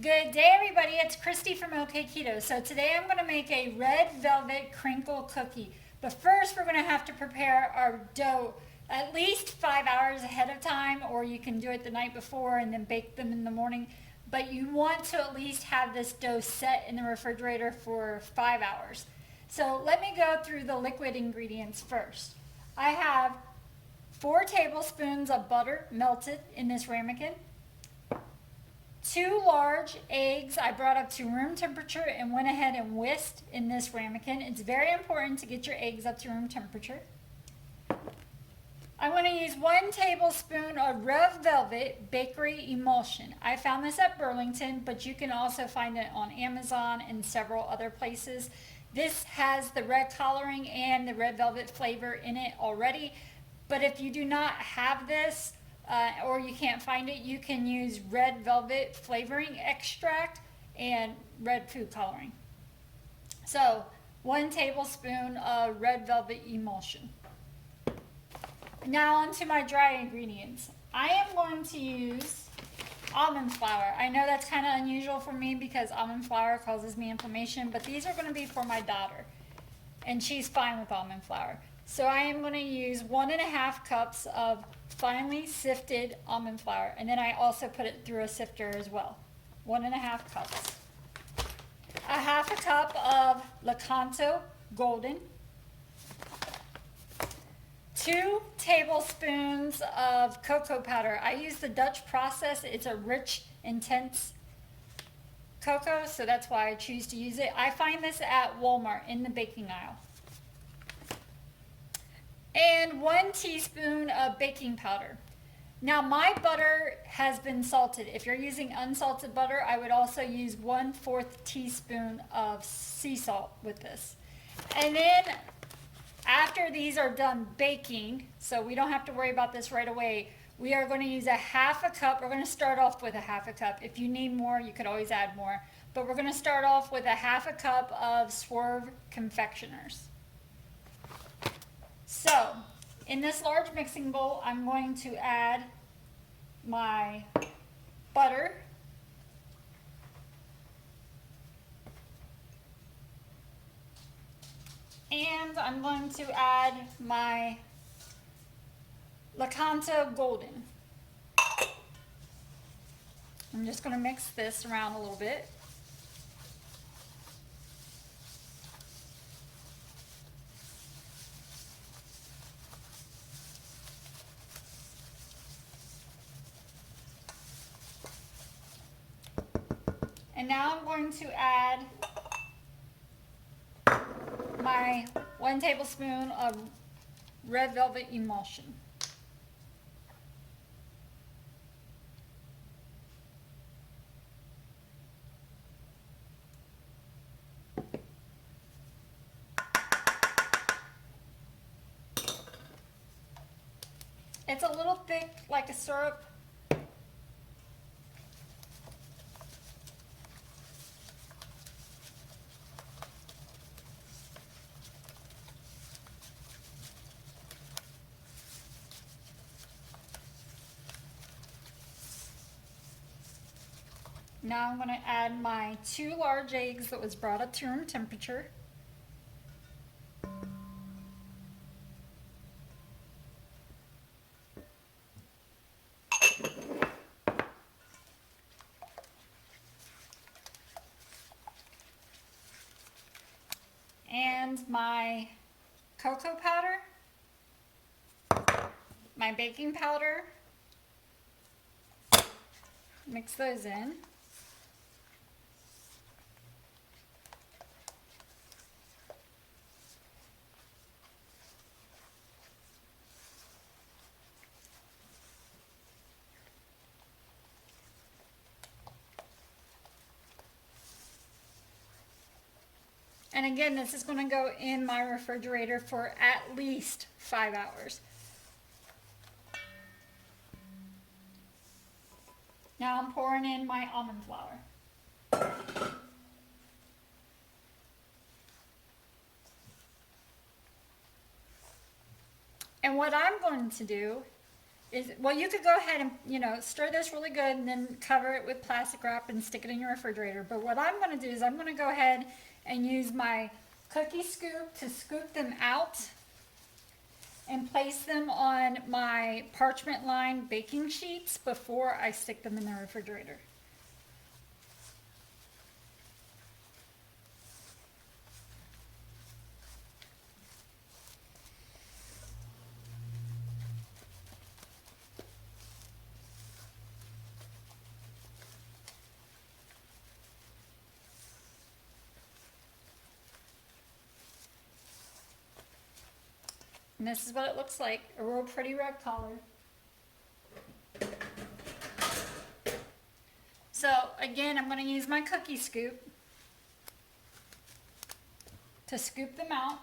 Good day, everybody. It's Kristy from Okketoh. So today I'm going to make a red velvet crinkle cookie. But first, we're going to have to prepare our dough at least 5 hours ahead of time, or you can do it the night before and then bake them in the morning. But you want to at least have this dough set in the refrigerator for 5 hours. So let me go through the liquid ingredients first. I have 4 tablespoons of butter melted in this ramekin. 2 large eggs I brought up to room temperature and went ahead and whisked in this ramekin. It's very important to get your eggs up to room temperature. I want to use 1 tablespoon of red velvet bakery emulsion. I found this at Burlington, but you can also find it on Amazon and several other places. This has the red coloring and the red velvet flavor in it already, but if you do not have this, or you can't find it, you can use red velvet flavoring extract and red food coloring. So 1 tablespoon of red velvet emulsion. Now onto my dry ingredients. I am going to use almond flour. I know that's kind of unusual for me because almond flour causes me inflammation, but these are going to be for my daughter, and she's fine with almond flour. So I am going to use 1.5 cups of finely sifted almond flour, and then I also put it through a sifter as well. 1.5 cups. 1/2 cup of Okketoh golden. 2 tablespoons of cocoa powder. I use the Dutch process. It's a rich, intense cocoa, so that's why I choose to use it. I find this at Walmart in the baking aisle. And 1 teaspoon of baking powder. Now my butter has been salted. If you're using unsalted butter, I would also use 1/4 teaspoon of sea salt with this. And then after these are done baking, so we don't have to worry about this right away, we are going to use 1/2 cup. We're going to start off with 1/2 cup. If you need more, you could always add more. But we're going to start off with 1/2 cup of Swerve confectioners. So, in this large mixing bowl, I'm going to add my butter, and I'm going to add my Okketoh golden. I'm just going to mix this around a little bit. And now I'm going to add my 1 tablespoon of red velvet emulsion. It's a little thick, like a syrup. Now I'm going to add my 2 large eggs that was brought up to room temperature. And my cocoa powder, my baking powder. Mix those in. And again, this is going to go in my refrigerator for at least 5 hours. Now I'm pouring in my almond flour. And what I'm going to do well, you could go ahead and, stir this really good and then cover it with plastic wrap and stick it in your refrigerator. But what I'm going to do is I'm going to go ahead and use my cookie scoop to scoop them out and place them on my parchment lined baking sheets before I stick them in the refrigerator. And this is what it looks like, a real pretty red color. So again, I'm going to use my cookie scoop to scoop them out.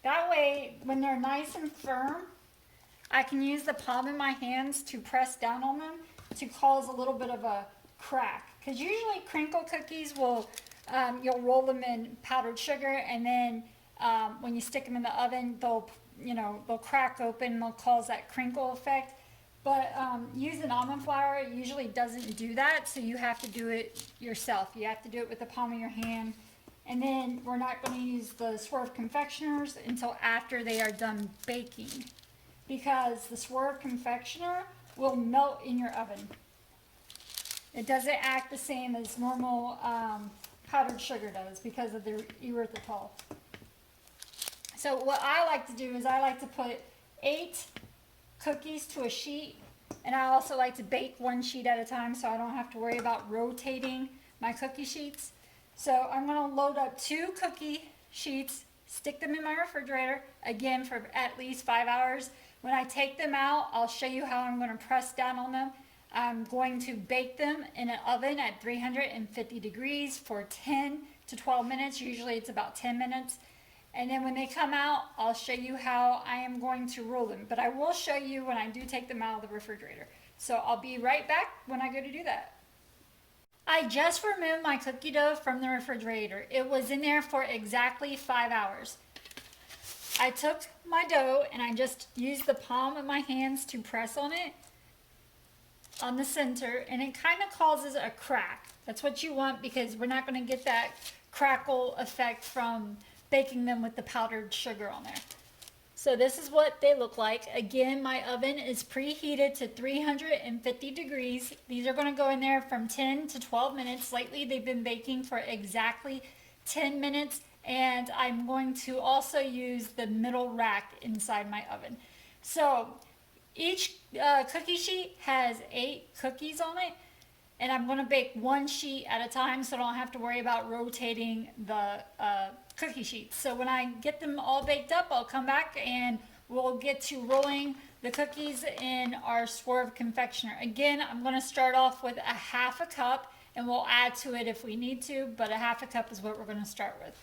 That way, when they're nice and firm, I can use the palm of my hands to press down on them to cause a little bit of a crack. Because usually crinkle cookies will, you'll roll them in powdered sugar, and then when you stick them in the oven, they'll crack open, they'll cause that crinkle effect. But using almond flour usually doesn't do that, so you have to do it yourself. You have to do it with the palm of your hand. And then we're not going to use the Swerve confectioners until after they are done baking, because the Swerve confectioner will melt in your oven. It doesn't act the same as normal powdered sugar does because of the erythritol. So what I like to do is I like to put 8 cookies to a sheet, and I also like to bake one sheet at a time so I don't have to worry about rotating my cookie sheets. So I'm going to load up 2 cookie sheets, stick them in my refrigerator, again for at least 5 hours. When I take them out, I'll show you how I'm going to press down on them. I'm going to bake them in an oven at 350 degrees for 10 to 12 minutes. Usually it's about 10 minutes. And then when they come out, I'll show you how I am going to roll them. But I will show you when I do take them out of the refrigerator. So I'll be right back when I go to do that. I just removed my cookie dough from the refrigerator. It was in there for exactly 5 hours. I took my dough and I just used the palm of my hands to press on it, on the center, and it kind of causes a crack. That's what you want, because we're not going to get that crackle effect from baking them with the powdered sugar on there. So this is what they look like. Again, my oven is preheated to 350 degrees. These are going to go in there from 10 to 12 minutes. Lately, they've been baking for exactly 10 minutes. And I'm going to also use the middle rack inside my oven. So each cookie sheet has 8 cookies on it. And I'm going to bake one sheet at a time so I don't have to worry about rotating the cookie sheets. So when I get them all baked up, I'll come back and we'll get to rolling the cookies in our Swerve confectioner. Again, I'm going to start off with a 1/2 cup, and we'll add to it if we need to, but a 1/2 cup is what we're going to start with.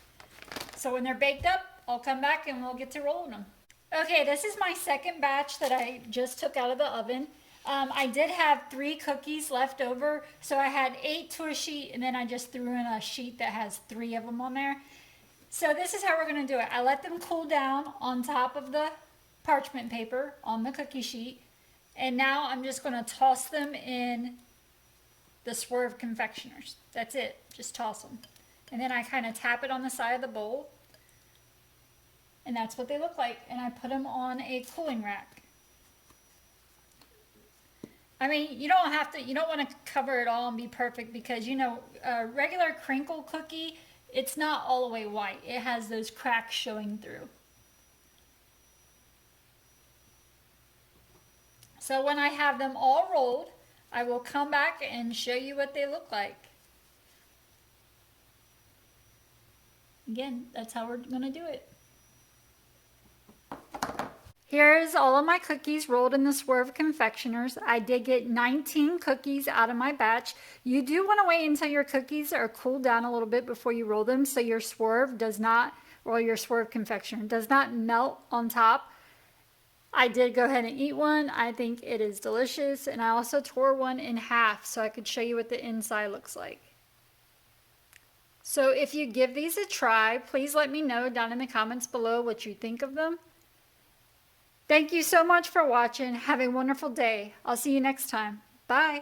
So when they're baked up, I'll come back and we'll get to rolling them. Okay, this is my second batch that I just took out of the oven. I did have 3 cookies left over, so I had 8 to a sheet, and then I just threw in a sheet that has 3 of them on there. So this is how we're going to do it. I let them cool down on top of the parchment paper on the cookie sheet, and now I'm just going to toss them in the Swerve confectioners. That's it. Just toss them. And then I kind of tap it on the side of the bowl, and that's what they look like. And I put them on a cooling rack. I mean, you don't want to cover it all and be perfect, because, a regular crinkle cookie, it's not all the way white. It has those cracks showing through. So when I have them all rolled, I will come back and show you what they look like. Again, that's how we're going to do it. Here's all of my cookies rolled in the Swerve confectioners. I did get 19 cookies out of my batch. You do want to wait until your cookies are cooled down a little bit before you roll them, so your Swerve does not, or your Swerve confectioner does not melt on top. I did go ahead and eat one. I think it is delicious, and I also tore one in half so I could show you what the inside looks like. So if you give these a try, please let me know down in the comments below what you think of them. Thank you so much for watching. Have a wonderful day. I'll see you next time. Bye.